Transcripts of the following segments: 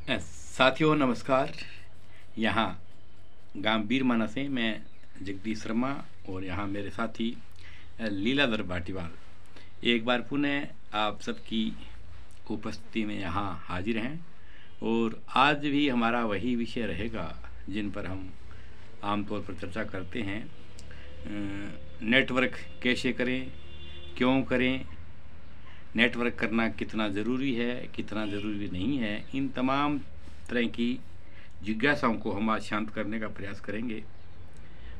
साथियों नमस्कार। यहाँ गांव बीरमाना से मैं जगदीश शर्मा और यहाँ मेरे साथी लीलाधर भाटीवाल एक बार पुनः आप सबकी उपस्थिति में यहाँ हाजिर हैं। और आज भी हमारा वही विषय रहेगा जिन पर हम आमतौर पर चर्चा करते हैं। नेटवर्क कैसे करें, क्यों करें, नेटवर्क करना कितना ज़रूरी है, कितना ज़रूरी नहीं है, इन तमाम तरह की जिज्ञासाओं को हम आज शांत करने का प्रयास करेंगे।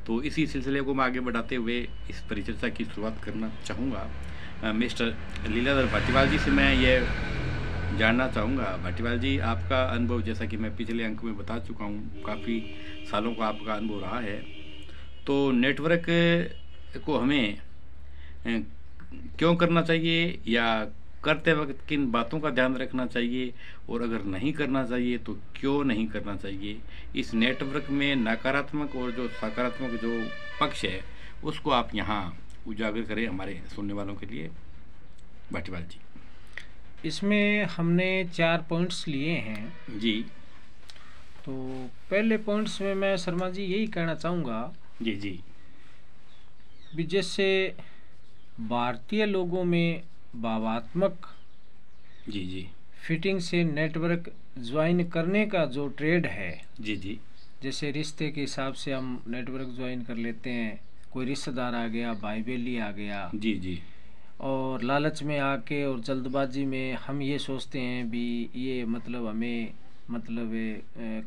तो इसी सिलसिले को मैं आगे बढ़ाते हुए इस परिचर्चा की शुरुआत करना चाहूँगा। मिस्टर लीलाधर भाटीवाल जी से मैं ये जानना चाहूँगा, भाटीवाल जी आपका अनुभव, जैसा कि मैं पिछले अंक में बता चुका हूँ, काफ़ी सालों का आपका अनुभव रहा है। तो नेटवर्क को हमें क्यों करना चाहिए या करते वक्त किन बातों का ध्यान रखना चाहिए, और अगर नहीं करना चाहिए तो क्यों नहीं करना चाहिए। इस नेटवर्क में नकारात्मक और जो सकारात्मक जो पक्ष है उसको आप यहाँ उजागर करें हमारे सुनने वालों के लिए। भाटीवाल जी, इसमें हमने 4 पॉइंट्स लिए हैं जी। तो पहले पॉइंट्स में मैं शर्मा जी यही कहना चाहूँगा जी जी भी जैसे भारतीय लोगों में भावात्मक जी जी फिटिंग से नेटवर्क ज्वाइन करने का जो ट्रेड है, जी जी जैसे रिश्ते के हिसाब से हम नेटवर्क ज्वाइन कर लेते हैं। कोई रिश्तेदार आ गया, भाई बहली आ गया, जी जी और लालच में आके और जल्दबाजी में हम ये सोचते हैं भी ये मतलब हमें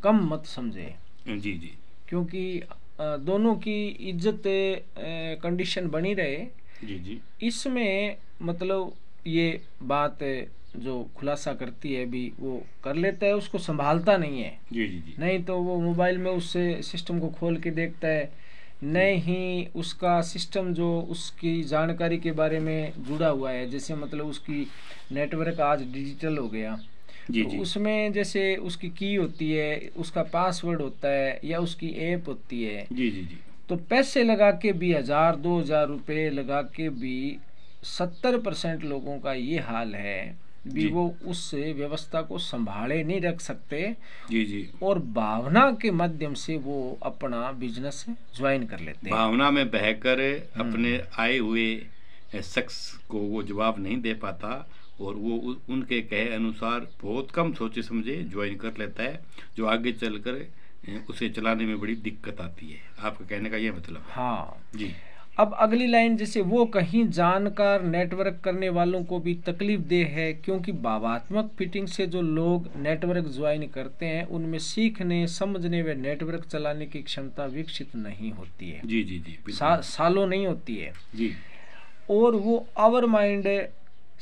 कम मत समझे, जी जी क्योंकि दोनों की इज्जत कंडीशन बनी रहे। जी जी इसमें मतलब ये बात जो खुलासा करती है भी वो कर लेता है, उसको संभालता नहीं है। जी जी जी नहीं तो वो मोबाइल में उससे सिस्टम को खोल के देखता है, नहीं ही उसका सिस्टम जो उसकी जानकारी के बारे में जुड़ा हुआ है, जैसे मतलब उसकी नेटवर्क आज डिजिटल हो गया, जी तो जी उसमें जैसे उसकी की होती है, उसका पासवर्ड होता है या उसकी ऐप होती है। जी जी जी तो पैसे लगा के भी 1000-2000 रुपये लगा के भी 70% लोगों का ये हाल है भी जी वो उस व्यवस्था को संभाले नहीं रख सकते, जी जी और भावना के माध्यम से वो अपना बिजनेस ज्वाइन कर लेते हैं। भावना में बहकर अपने आए हुए शख्स को वो जवाब नहीं दे पाता और वो उनके कहे अनुसार बहुत कम सोचे समझे ज्वाइन कर लेता है, जो आगे चलकर उसे चलाने में बड़ी दिक्कत आती है। आपका कहने का ये मतलब है? हाँ जी। अब अगली लाइन, जैसे वो कहीं जानकर नेटवर्क करने वालों को भी तकलीफ दे है, क्योंकि भावात्मक फिटिंग से जो लोग नेटवर्क ज्वाइन करते हैं उनमें सीखने, समझने व नेटवर्क चलाने की क्षमता विकसित नहीं होती है। जी जी जी सालों नहीं होती है जी। और वो आवर माइंड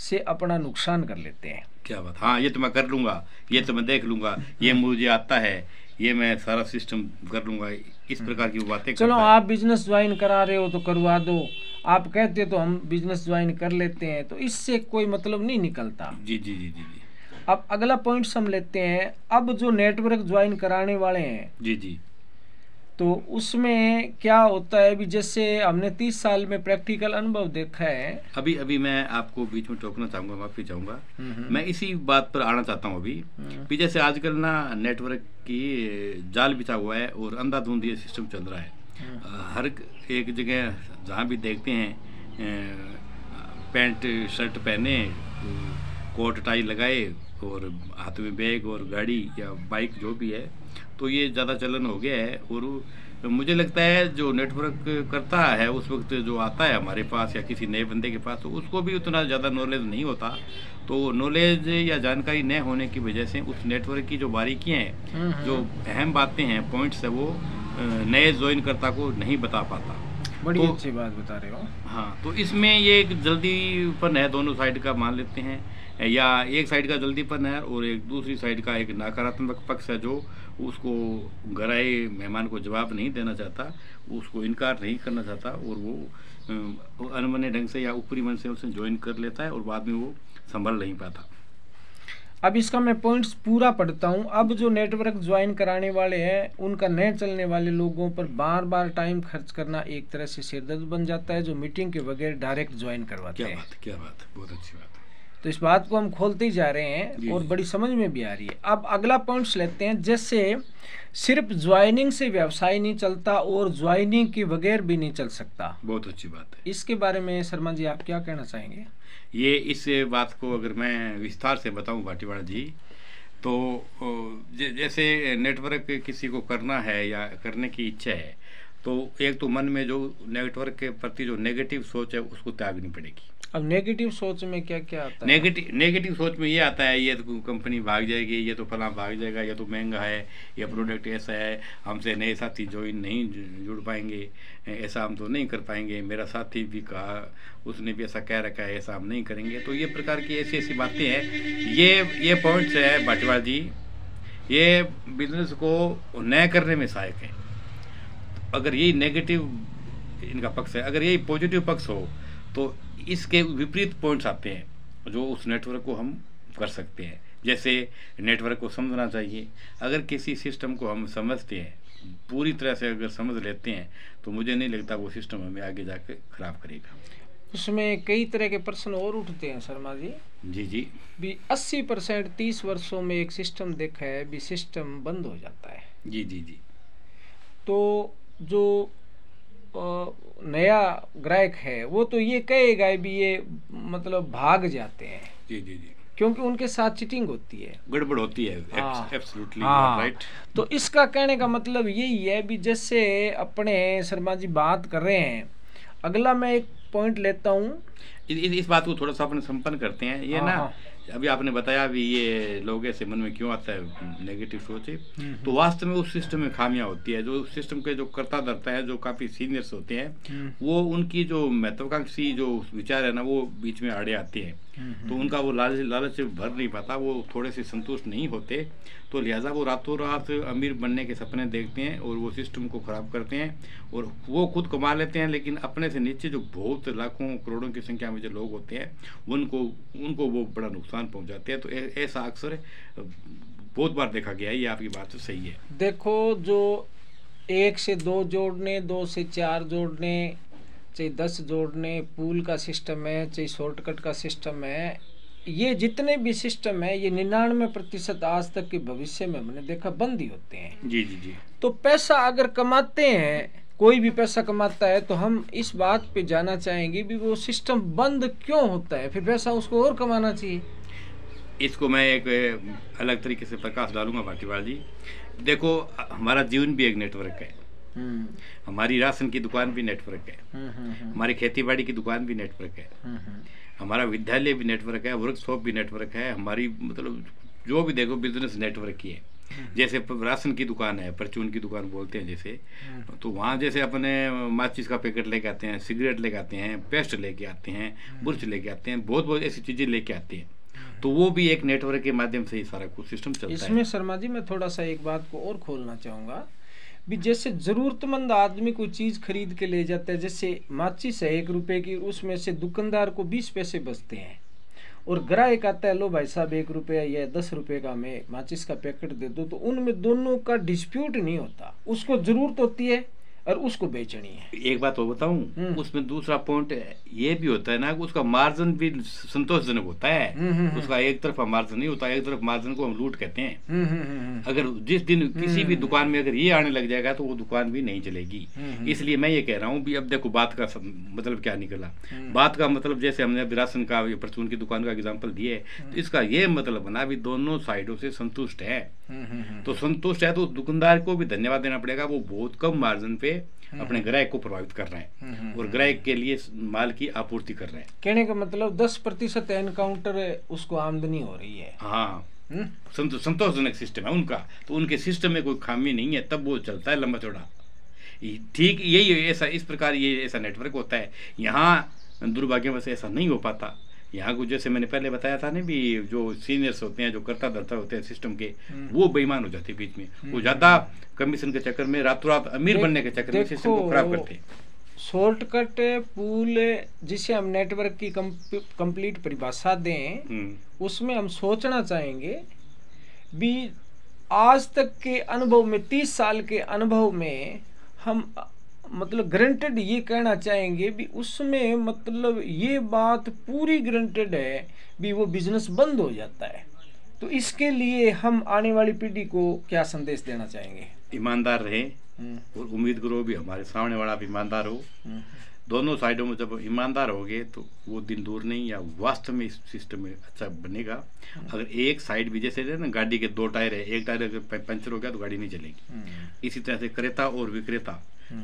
से अपना नुकसान कर लेते हैं। क्या बात, हाँ ये तो मैं कर लूँगा, ये तो मैं देख लूँगा, ये मुझे आता है, ये मैं सारा सिस्टम कर लूँगा, इस प्रकार की बातें चलो करता है। आप बिजनेस ज्वाइन करा रहे हो तो करवा दो, आप कहते तो हम बिजनेस ज्वाइन कर लेते हैं, तो इससे कोई मतलब नहीं निकलता। जी जी जी जी जी अब अगला पॉइंट हम लेते हैं। अब जो नेटवर्क ज्वाइन कराने वाले हैं जी जी तो उसमें क्या होता है भी जैसे हमने 30 साल में प्रैक्टिकल अनुभव देखा है। अभी अभी मैं आपको बीच में टोकना चाहूँगा, माफी चाहूँगा, मैं इसी बात पर आना चाहता हूँ। अभी भी जैसे आजकल ना नेटवर्क की जाल बिछा हुआ है और अंधाधुंध ये सिस्टम चल रहा है। हर एक जगह जहाँ भी देखते हैं पैंट शर्ट पहने, कोट टाई लगाए और हाथ में बैग और गाड़ी या बाइक जो भी है, तो ये ज़्यादा चलन हो गया है। और मुझे लगता है जो नेटवर्क करता है उस वक्त जो आता है हमारे पास या किसी नए बंदे के पास, तो उसको भी उतना ज़्यादा नॉलेज नहीं होता। तो नॉलेज या जानकारी न होने की वजह से उस नेटवर्क की जो बारीकियाँ हैं, जो अहम बातें हैं, पॉइंट्स है, वो नए ज्वाइन करता को नहीं बता पाता। बड़ी तो अच्छी बात बता रहे हो। हाँ, तो इसमें ये एक जल्दीपन है, दोनों साइड का मान लेते हैं, या एक साइड का जल्दीपन है और एक दूसरी साइड का एक नकारात्मक पक्ष है जो उसको घर आए मेहमान को जवाब नहीं देना चाहता, उसको इनकार नहीं करना चाहता, और वो अनमने ढंग से या ऊपरी मन से उसे ज्वाइन कर लेता है और बाद में वो संभल नहीं पाता। अब इसका मैं पॉइंट्स पूरा पढ़ता हूँ। अब जो नेटवर्क ज्वाइन कराने वाले हैं उनका नए चलने वाले लोगों पर बार बार टाइम खर्च करना एक तरह से सिरदर्द बन जाता है, जो मीटिंग के बगैर डायरेक्ट ज्वाइन करवाते हैं। क्या बात, बहुत अच्छी बात है। तो इस बात को हम खोलते ही जा रहे हैं और बड़ी समझ में भी आ रही है। अब अगला पॉइंट्स लेते हैं, जैसे सिर्फ ज्वाइनिंग से व्यवसाय नहीं चलता और ज्वाइनिंग के बगैर भी नहीं चल सकता। बहुत अच्छी बात है। इसके बारे में शर्मा जी आप क्या कहना चाहेंगे? ये इस बात को अगर मैं विस्तार से बताऊं भाटीवाड़ा जी, तो जैसे नेटवर्क किसी को करना है या करने की इच्छा है, तो एक तो मन में जो नेटवर्क के प्रति जो नेगेटिव सोच है उसको त्यागनी पड़ेगी। अब नेगेटिव सोच में क्या क्या आता है? नेगेटिव सोच में ये आता है, ये तो कंपनी भाग जाएगी, ये तो फलां भाग जाएगा, ये तो महंगा है, ये प्रोडक्ट ऐसा है, हमसे नए साथी ज्वाइन नहीं जुड़ पाएंगे, ऐसा हम तो नहीं कर पाएंगे, मेरा साथी भी कहा, उसने भी ऐसा कह रखा है, ऐसा हम नहीं करेंगे। तो ये प्रकार की ऐसी ऐसी बातें हैं, ये पॉइंट्स है भाटीवाड़ा जी, ये बिजनेस को नया करने में सहायक है। अगर यही नेगेटिव इनका पक्ष है, अगर यही पॉजिटिव पक्ष हो तो इसके विपरीत पॉइंट्स आते हैं जो उस नेटवर्क को हम कर सकते हैं। जैसे नेटवर्क को समझना चाहिए। अगर किसी सिस्टम को हम समझते हैं, पूरी तरह से अगर समझ लेते हैं, तो मुझे नहीं लगता वो सिस्टम हमें आगे जाके खराब करेगा। उसमें कई तरह के प्रश्न और उठते हैं शर्मा जी। जी भी 80% 30 वर्षों में एक सिस्टम देखा है भी सिस्टम बंद हो जाता है। जी। तो जो नया ग्राहक है वो तो ये कहेगा भी ये मतलब भाग जाते हैं। जी क्योंकि उनके साथ चीटिंग होती है, गड़बड़ होती है। Absolutely right. तो इसका कहने का मतलब यही है भी जैसे अपने शर्मा जी बात कर रहे हैं। अगला मैं एक पॉइंट लेता हूँ, इस बात को थोड़ा सा अपने संपन्न करते हैं। ये ना अभी आपने बताया भी ये लोग ऐसे मन में क्यों आता है नेगेटिव सोच, तो वास्तव में उस सिस्टम में खामियां होती है। जो सिस्टम के जो कर्ता धर्ता है, जो काफ़ी सीनियर्स होते हैं, वो उनकी जो महत्वाकांक्षी जो विचार है ना, वो बीच में आड़े आते हैं। तो उनका वो लालच भर नहीं पाता, वो थोड़े से संतुष्ट नहीं होते, तो लिहाजा वो रातों रात अमीर बनने के सपने देखते हैं और वो सिस्टम को ख़राब करते हैं और वो खुद कमा लेते हैं, लेकिन अपने से नीचे जो बहुत लाखों करोड़ों की संख्या में जो लोग होते हैं उनको वो बड़ा नुकसान पहुंचाते हैं। तो ऐसा अक्सर बहुत बार देखा गया है। ये आपकी बात तो सही है। देखो, जो 1 से 2 जोड़ने, 2 से 4 जोड़ने, चाहे 10 जोड़ने, पूल का सिस्टम है, चाहे शॉर्टकट का सिस्टम है, ये जितने भी सिस्टम है ये 99% आज तक के भविष्य में हमने देखा बंद ही होते हैं। जी। तो पैसा अगर कमाते हैं, कोई भी पैसा कमाता है, तो हम इस बात पे जाना चाहेंगे भी वो सिस्टम बंद क्यों होता है, फिर पैसा उसको और कमाना चाहिए। इसको मैं एक अलग तरीके से प्रकाश डालूंगा भाटीवाड़ा जी। देखो, हमारा जीवन भी एक नेटवर्क है। हमारी राशन की दुकान भी नेटवर्क है, हमारी खेतीबाड़ी की दुकान भी नेटवर्क है, हमारा विद्यालय भी नेटवर्क है, वर्कशॉप भी नेटवर्क है, हमारी मतलब जो भी देखो बिजनेस नेटवर्क की है। जैसे राशन की दुकान है, परचून की दुकान बोलते हैं जैसे, तो वहाँ जैसे अपने माचिस का पैकेट लेके आते हैं, सिगरेट लेके आते हैं, पेस्ट लेके आते हैं, बुर्च लेके आते हैं, बहुत ऐसी चीज़ें लेके आते हैं। तो वो भी एक नेटवर्क के माध्यम से ही सारा कुछ सिस्टम चलता है। इसमें शर्मा जी मैं थोड़ा सा एक बात को और खोलना चाहूँगा भी जैसे ज़रूरतमंद आदमी कोई चीज़ खरीद के ले जाता है, जैसे माचिस है 1 रुपए की, उसमें से दुकानदार को 20 पैसे बचते हैं और ग्राहक आता है, लो भाई साहब 1 रुपया या 10 रुपए का हमें माचिस का पैकेट दे दो, तो उनमें दोनों का डिस्प्यूट नहीं होता। उसको ज़रूरत होती है और उसको बेचनी है। एक बात और बताऊं, उसमें दूसरा पॉइंट ये भी होता है ना, उसका मार्जिन भी संतोषजनक होता है। उसका एक तरफा मार्जिन नहीं होता, एक तरफ मार्जिन को हम लूट कहते हैं। अगर जिस दिन किसी भी दुकान में अगर ये आने लग जाएगा तो वो दुकान भी नहीं चलेगी। इसलिए मैं ये कह रहा हूँ भी अब देखो बात का मतलब क्या निकला। बात का मतलब जैसे हमने अभी राशन का परचून की दुकान का एग्जाम्पल दिए, तो इसका ये मतलब बना भी दोनों साइडों से संतुष्ट है। तो संतुष्ट है तो दुकानदार को भी धन्यवाद देना पड़ेगा, वो बहुत कम मार्जिन पे अपने ग्राहक को प्रभावित कर रहे हैं और ग्राहक के लिए माल की आपूर्ति कर रहे हैं। कहने का मतलब 10% एनकाउंटर उसको आमदनी हो रही है। हाँ, संतोषजनक सिस्टम है उनका, तो उनके सिस्टम में कोई खामी नहीं है, तब वो चलता है लंबा चौड़ा। ठीक यही ऐसा इस प्रकार ये ऐसा नेटवर्क होता है। यहाँ दुर्भाग्यवश ऐसा नहीं हो पाता। यहाँ को जैसे मैंने पहले बताया था ना भी, जो सीनियर्स होते हैं, जो कर्ता धर्ता होते हैं सिस्टम के, वो बेईमान हो जाते हैं बीच में। वो ज्यादा कमीशन के चक्कर में, रातों रात अमीर बनने के चक्कर में सिस्टम को खराब करते हैं। शॉर्टकट पूल जिसे हम नेटवर्क की कंप्लीट परिभाषा दें, उसमें हम सोचना चाहेंगे भी आज तक के अनुभव में, 30 साल के अनुभव में हम मतलब ग्रंटेड ये कहना चाहेंगे भी उसमें मतलब ये बात पूरी ग्रंटेड है भी वो बिजनेस बंद हो जाता है। तो इसके लिए हम आने वाली पीढ़ी को क्या संदेश देना चाहेंगे? ईमानदार रहें और उम्मीद करो भी हमारे सामने वाला भी ईमानदार हो। दोनों साइडों में जब ईमानदार होगे तो वो दिन दूर नहीं, या वास्तव में इस सिस्टम में अच्छा बनेगा। अगर एक साइड भी, जैसे ना गाड़ी के 2 टायर है, एक टायर अगर पंचर हो गया तो गाड़ी नहीं चलेगी। इसी तरह से क्रेता और विक्रेता,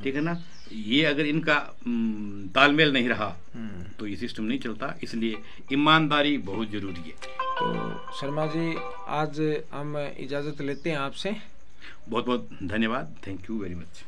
ठीक है ना, ये अगर इनका तालमेल नहीं रहा तो ये सिस्टम नहीं चलता। इसलिए ईमानदारी बहुत जरूरी है। तो शर्मा जी, आज हम इजाज़त लेते हैं आपसे। बहुत बहुत धन्यवाद। Thank you very much.